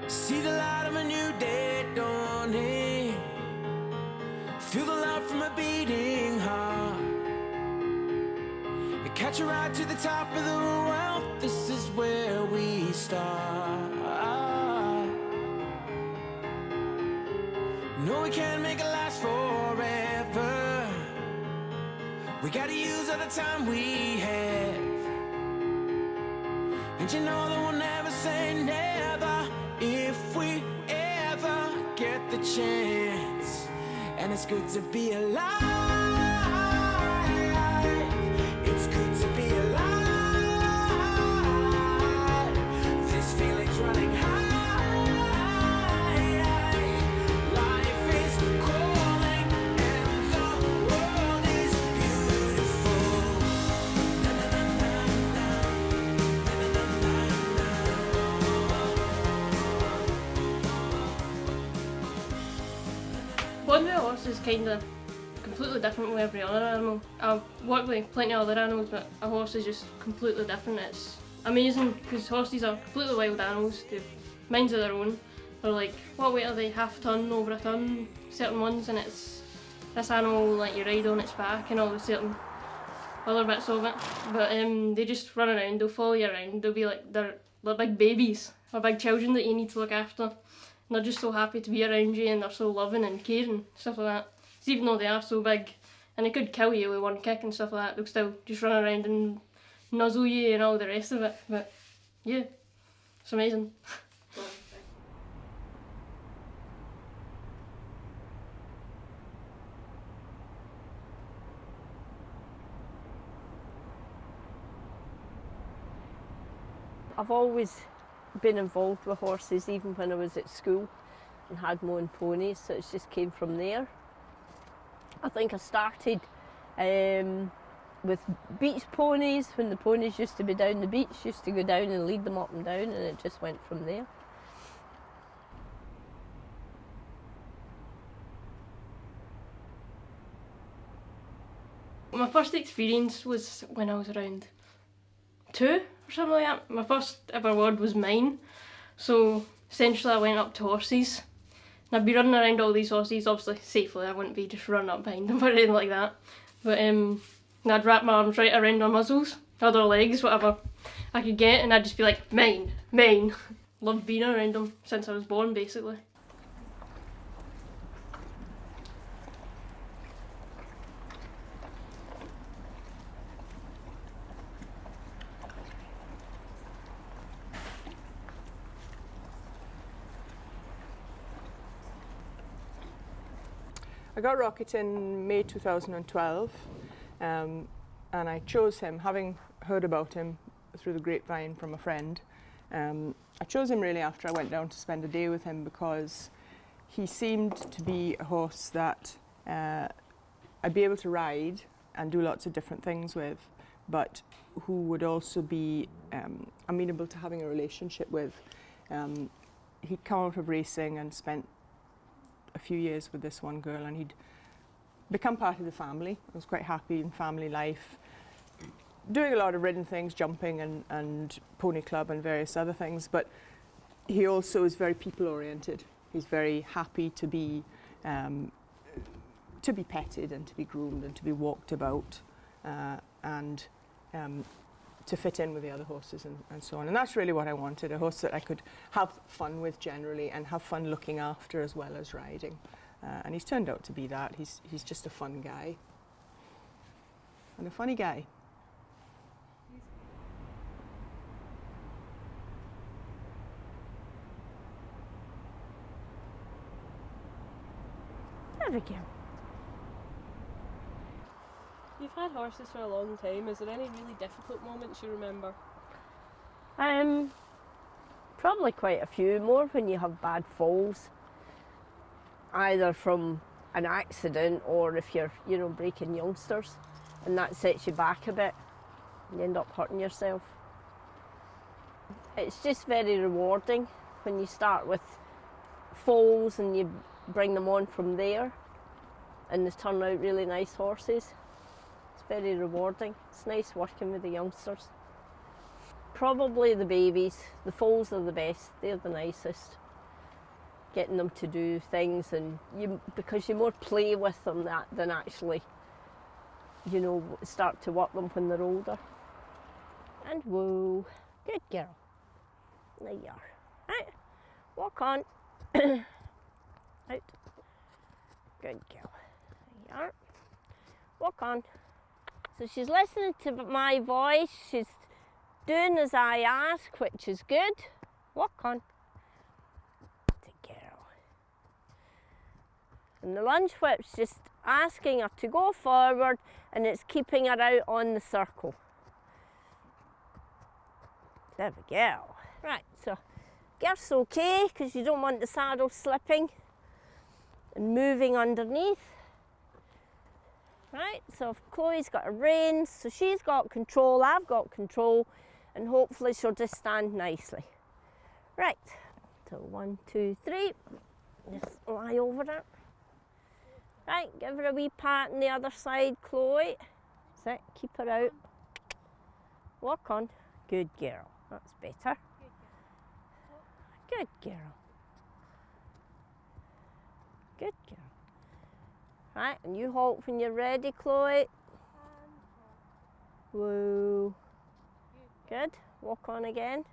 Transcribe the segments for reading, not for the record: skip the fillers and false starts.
See the light of a new day dawning. Feel the love from a beating heart. Catch a ride to the top of the world. This is where we start. No, we can't make it last forever. We gotta use all the time we have. And you know that we'll never say never if we ever get the chance. And it's good to be alive. It's good to be alive. This feeling's running high. Life is calling and the world is beautiful. Na, na, na, na, na. Na, na, na, na, na. One with a horse is kind of completely different with every other animal. I've worked with plenty of other animals, but a horse is just completely different. It's amazing because horses are completely wild animals. They've minds of their own. They're like, what weight are they? Half a ton, over a ton, certain ones, and it's this animal like you ride on its back and all the certain other bits of it. But they just run around, they'll follow you around, they'll be like, they're big babies or big children that you need to look after. And they're just so happy to be around you and they're so loving and caring, stuff like that. So even though they are so big and they could kill you with one kick and stuff like that, they'll still just run around and nuzzle you and all the rest of it. But yeah, it's amazing. I've always been involved with horses, even when I was at school and had my own ponies, so it just came from there. I think I started with beach ponies, when the ponies used to be down the beach, used to go down and lead them up and down, and it just went from there. My first experience was when I was around 2 or something like that. My first ever word was mine. So essentially I went up to horses. And I'd be running around all these horses, obviously safely, I wouldn't be just running up behind them or anything like that. But and I'd wrap my arms right around their muzzles, or their legs, whatever I could get, and I'd just be like, mine, mine. Loved being around them since I was born, basically. I got Rocket in May 2012 and I chose him, having heard about him through the grapevine from a friend. I chose him really after I went down to spend a day with him because he seemed to be a horse that I'd be able to ride and do lots of different things with, but who would also be amenable to having a relationship with. He'd come out of racing and spent a few years with this one girl, and he'd become part of the family. I was quite happy in family life, doing a lot of ridden things, jumping and pony club and various other things, but he also is very people oriented. He's very happy to be petted and to be groomed and to be walked about and to fit in with the other horses and so on. And that's really what I wanted, a horse that I could have fun with generally and have fun looking after as well as riding. And he's turned out to be that. He's just a fun guy. And a funny guy. There we go. You've had horses for a long time. Is there any really difficult moments you remember? Probably quite a few more when you have bad falls, either from an accident or if you're, breaking youngsters, and that sets you back a bit. You end up hurting yourself. It's just very rewarding when you start with foals and you bring them on from there, and they turn out really nice horses. Very rewarding. It's nice working with the youngsters. Probably the babies. The foals are the best. They're the nicest. getting them to do things, and because you more play with them than actually, you know, start to work them when they're older. And whoa, good girl. There you are. Right, walk on. Out. Good girl. There you are. Walk on. So she's listening to my voice. She's doing as I ask, which is good. Walk on. Good girl. And the lunge whip's just asking her to go forward, and it's keeping her out on the circle. There we go. Right, so girth's okay because you don't want the saddle slipping and moving underneath. Right, so Chloe's got her reins, so she's got control, I've got control, and hopefully she'll just stand nicely. Right, so 1, 2, 3, just lie over her. Right, give her a wee pat on the other side, Chloe. That's it, keep her out. Walk on. Good girl, that's better. Good girl. Good girl. Right, and you halt when you're ready, Chloe. Whoa. Good. Walk on again.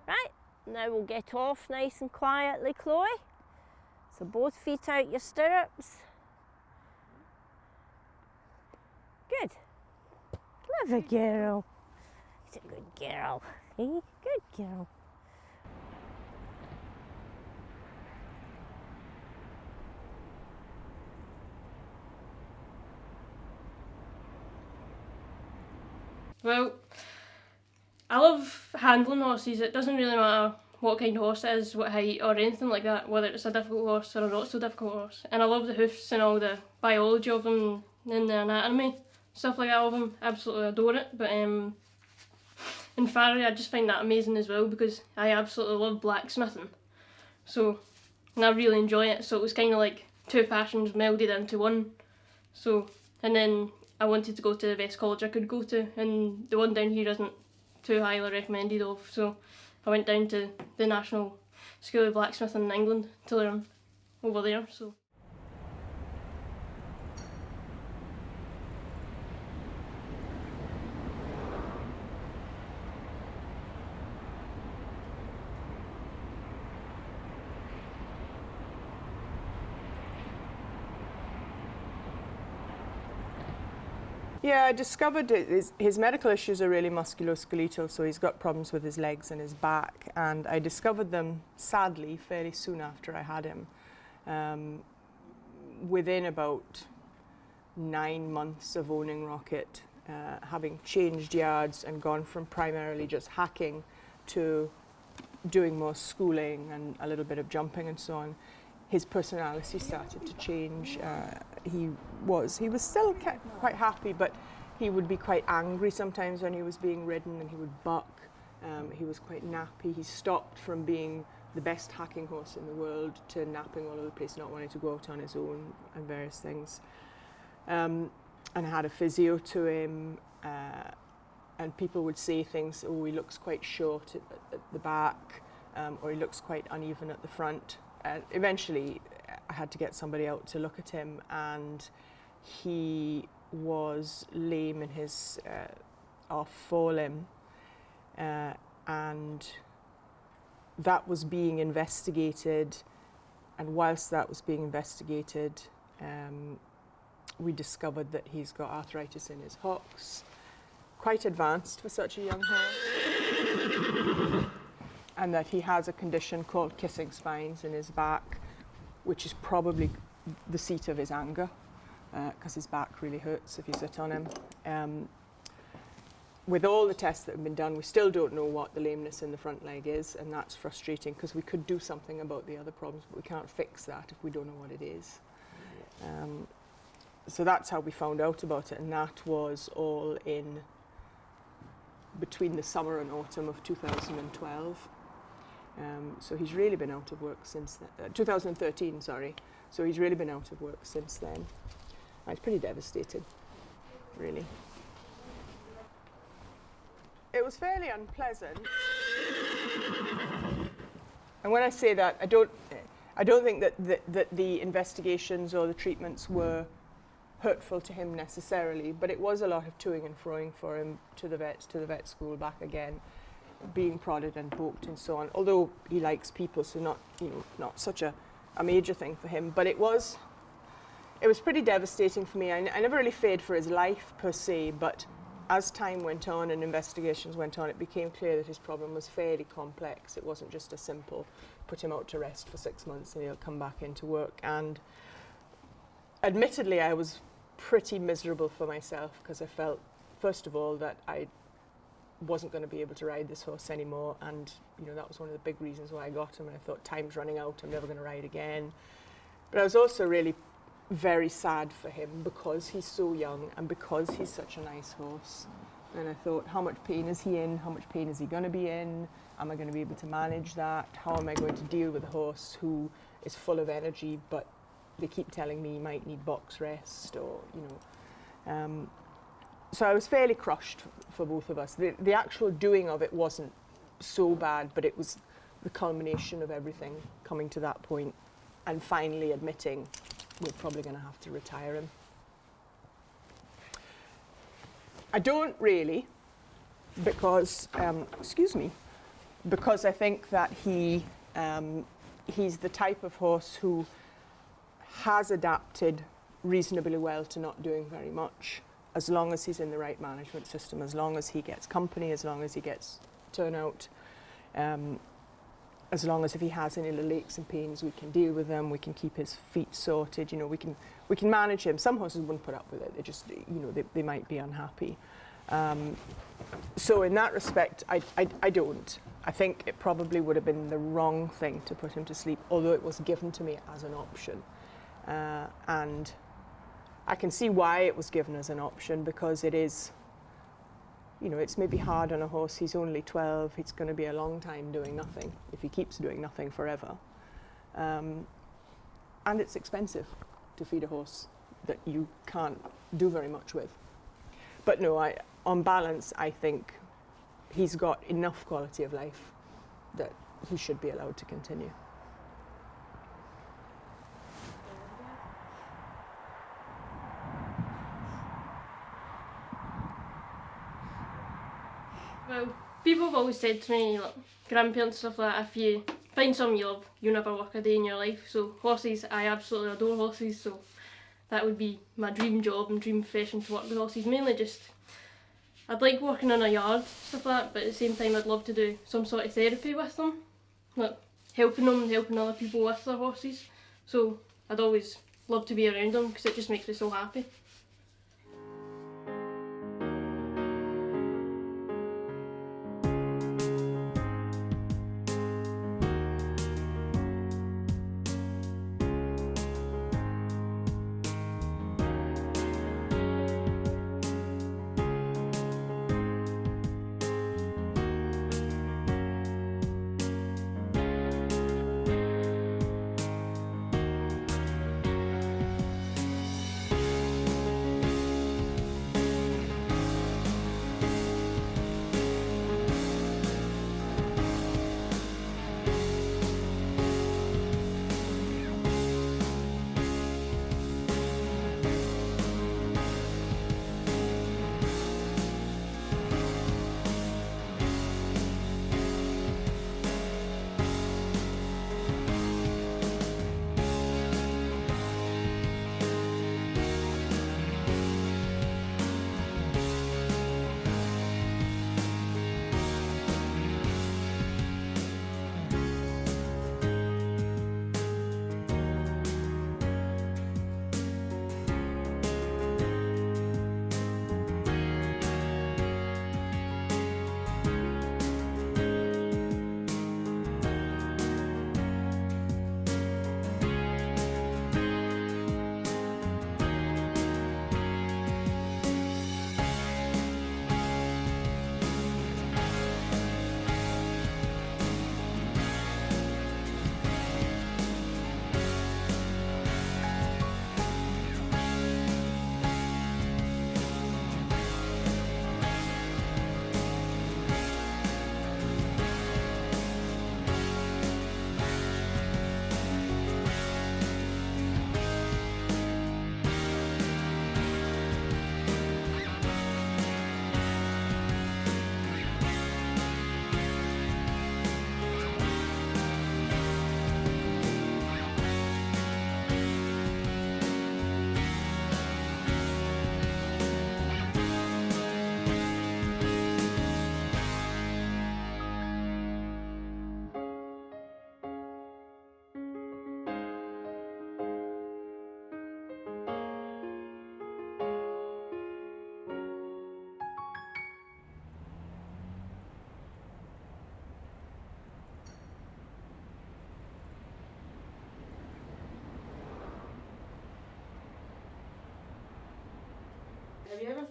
Right, now we'll get off nice and quietly, Chloe. So both feet out your stirrups. Good. Clever girl. She's a good girl. Hey, good girl. Well, I love handling horses. It doesn't really matter what kind of horse it is, what height or anything like that, whether it's a difficult horse or a not so difficult horse. And I love the hoofs and all the biology of them and the anatomy, stuff like that of them. Absolutely adore it. But in farrier I just find that amazing as well because I absolutely love blacksmithing. So, and I really enjoy it. So it was kind of like two passions melded into one. So, and then I wanted to go to the best college I could go to, and the one down here isn't too highly recommended of, so I went down to the National School of Blacksmithing in England to learn over there. So. Yeah, I discovered his medical issues are really musculoskeletal, so he's got problems with his legs and his back, and I discovered them, sadly, fairly soon after I had him. Within about 9 months of owning Rocket, having changed yards and gone from primarily just hacking to doing more schooling and a little bit of jumping and so on, his personality started to change. He was still quite happy, but he would be quite angry sometimes when he was being ridden, and he would buck. He was quite nappy. He stopped from being the best hacking horse in the world to napping all over the place, not wanting to go out on his own and various things. And I had a physio to him, and people would say things, oh, he looks quite short at the back, or he looks quite uneven at the front. Eventually, I had to get somebody out to look at him, and he was lame in his forelimb, and that was being investigated. And whilst that was being investigated, we discovered that he's got arthritis in his hocks, quite advanced for such a young horse. And that he has a condition called kissing spines in his back, which is probably the seat of his anger, because his back really hurts if you sit on him. With all the tests that have been done, we still don't know what the lameness in the front leg is, and that's frustrating because we could do something about the other problems, but we can't fix that if we don't know what it is. So that's how we found out about it, and that was all in between the summer and autumn of 2012. So he's really been out of work since then. 2013, sorry. So he's really been out of work since then. It's pretty devastating, really. It was fairly unpleasant. And when I say that, I don't think that the investigations or the treatments were hurtful to him necessarily, but it was a lot of toing and froing for him to the vet school, back again, being prodded and poked and so on. Although he likes people, so not such a major thing for him. But it was pretty devastating for me. I never really feared for his life per se, but as time went on and investigations went on, it became clear that his problem was fairly complex. It wasn't just a simple put him out to rest for 6 months and he'll come back into work. And admittedly, I was pretty miserable for myself because I felt, first of all, that I wasn't going to be able to ride this horse anymore, and that was one of the big reasons why I got him. And I thought, time's running out, I'm never going to ride again. But I was also really very sad for him because he's so young and because he's such a nice horse. And I thought, how much pain is he in? How much pain is he going to be in? Am I going to be able to manage that? How am I going to deal with a horse who is full of energy, but they keep telling me he might need box rest, or so I was fairly crushed for both of us. The actual doing of it wasn't so bad, but it was the culmination of everything coming to that point and finally admitting we're probably going to have to retire him. I don't really, because because I think that he's the type of horse who has adapted reasonably well to not doing very much, as long as he's in the right management system, as long as he gets company, as long as he gets turnout, as long as if he has any little aches and pains, we can deal with them, we can keep his feet sorted, we can manage him. Some horses wouldn't put up with it, they just, they might be unhappy. So in that respect, I don't. I think it probably would have been the wrong thing to put him to sleep, although it was given to me as an option. And I can see why it was given as an option, because it is, it's maybe hard on a horse. He's only 12. It's going to be a long time doing nothing if he keeps doing nothing forever. And it's expensive to feed a horse that you can't do very much with. But no, on balance, I think he's got enough quality of life that he should be allowed to continue. Well, people have always said to me, like grandparents and stuff like that, if you find something you love, you never work a day in your life. So horses, I absolutely adore horses, so that would be my dream job and dream profession, to work with horses. Mainly just, I'd like working in a yard, stuff like that, but at the same time I'd love to do some sort of therapy with them, like helping them and helping other people with their horses. So I'd always love to be around them because it just makes me so happy.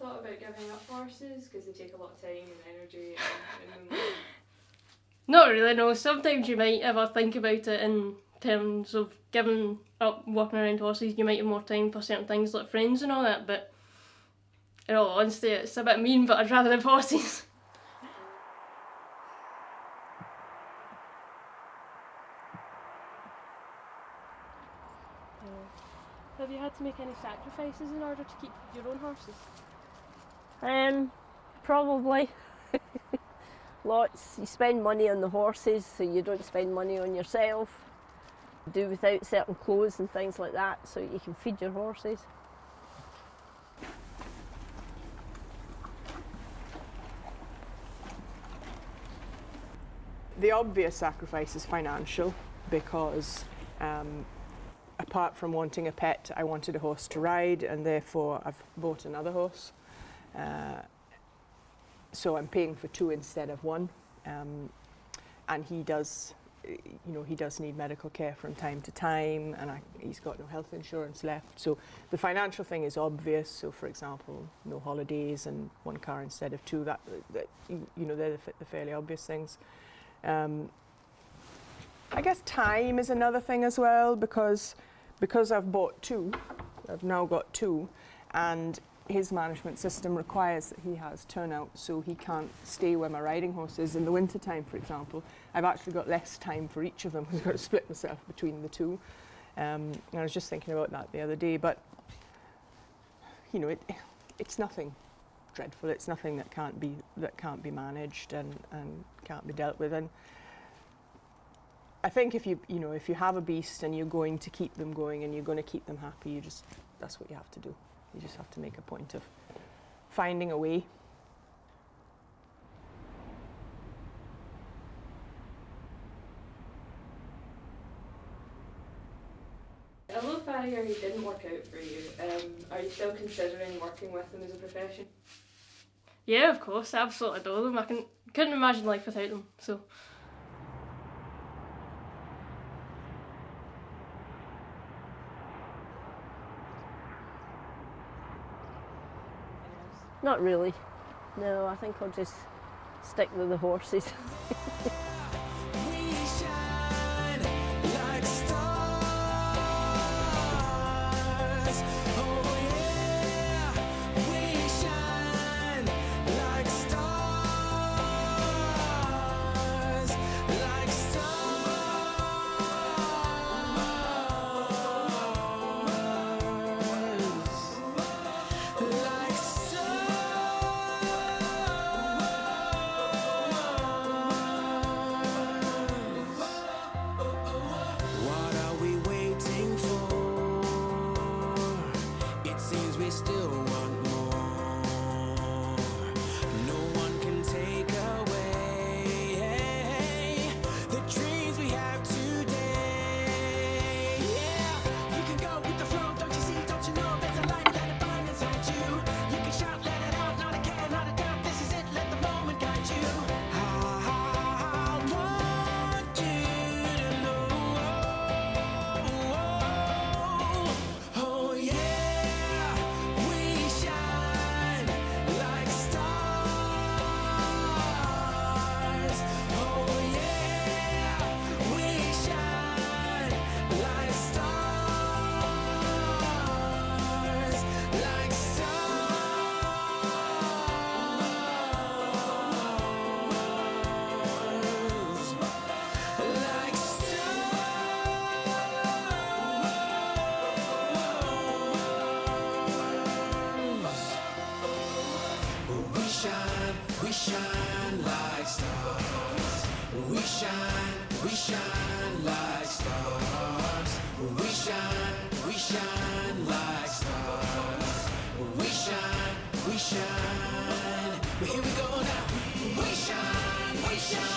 thought about giving up horses because they take a lot of time and energy and Not really, no. Sometimes you might ever think about it in terms of giving up walking around horses. You might have more time for certain things like friends and all that, but in all honesty, it's a bit mean, but I'd rather have horses. Have you had to make any sacrifices in order to keep your own horses? Probably. Lots. You spend money on the horses, so you don't spend money on yourself. You do without certain clothes and things like that, so you can feed your horses. The obvious sacrifice is financial, because apart from wanting a pet, I wanted a horse to ride, and therefore I've bought another horse. So I'm paying for two instead of one, and he does need medical care from time to time, and he's got no health insurance left. So the financial thing is obvious. So, for example, no holidays and one car instead of two. They're the fairly obvious things. I guess time is another thing as well, because I've bought two. I've now got two, and his management system requires that he has turnout, so he can't stay where my riding horse is. In the winter time, for example, I've actually got less time for each of them because I've got to split myself between the two. And I was just thinking about that the other day, but it's nothing dreadful. It's nothing that can't be managed and can't be dealt with. And I think if you have a beast and you're going to keep them going and you're going to keep them happy, that's what you have to do. You just have to make a point of finding a way. A little farrier who didn't work out for you, are you still considering working with them as a profession? Yeah, of course, I absolutely adore them. I couldn't imagine life without them, so. Not really. No, I think I'll just stick with the horses. We shine like stars. Oh yeah, we shine like stars, like What are we waiting for? It seems we still want more. No one can take away the dreams we have today. Yeah, you can go with the flow, don't you see? Don't you know there's a light, let it burn inside you? You can shout, let it out, not a care, not a doubt. This is it, let the moment guide you. I want you to know. Oh yeah, we shine like stars. Oh yeah, we shine like stars, like We shine like stars. We shine like stars. We shine like stars. We shine. But here we go now. We shine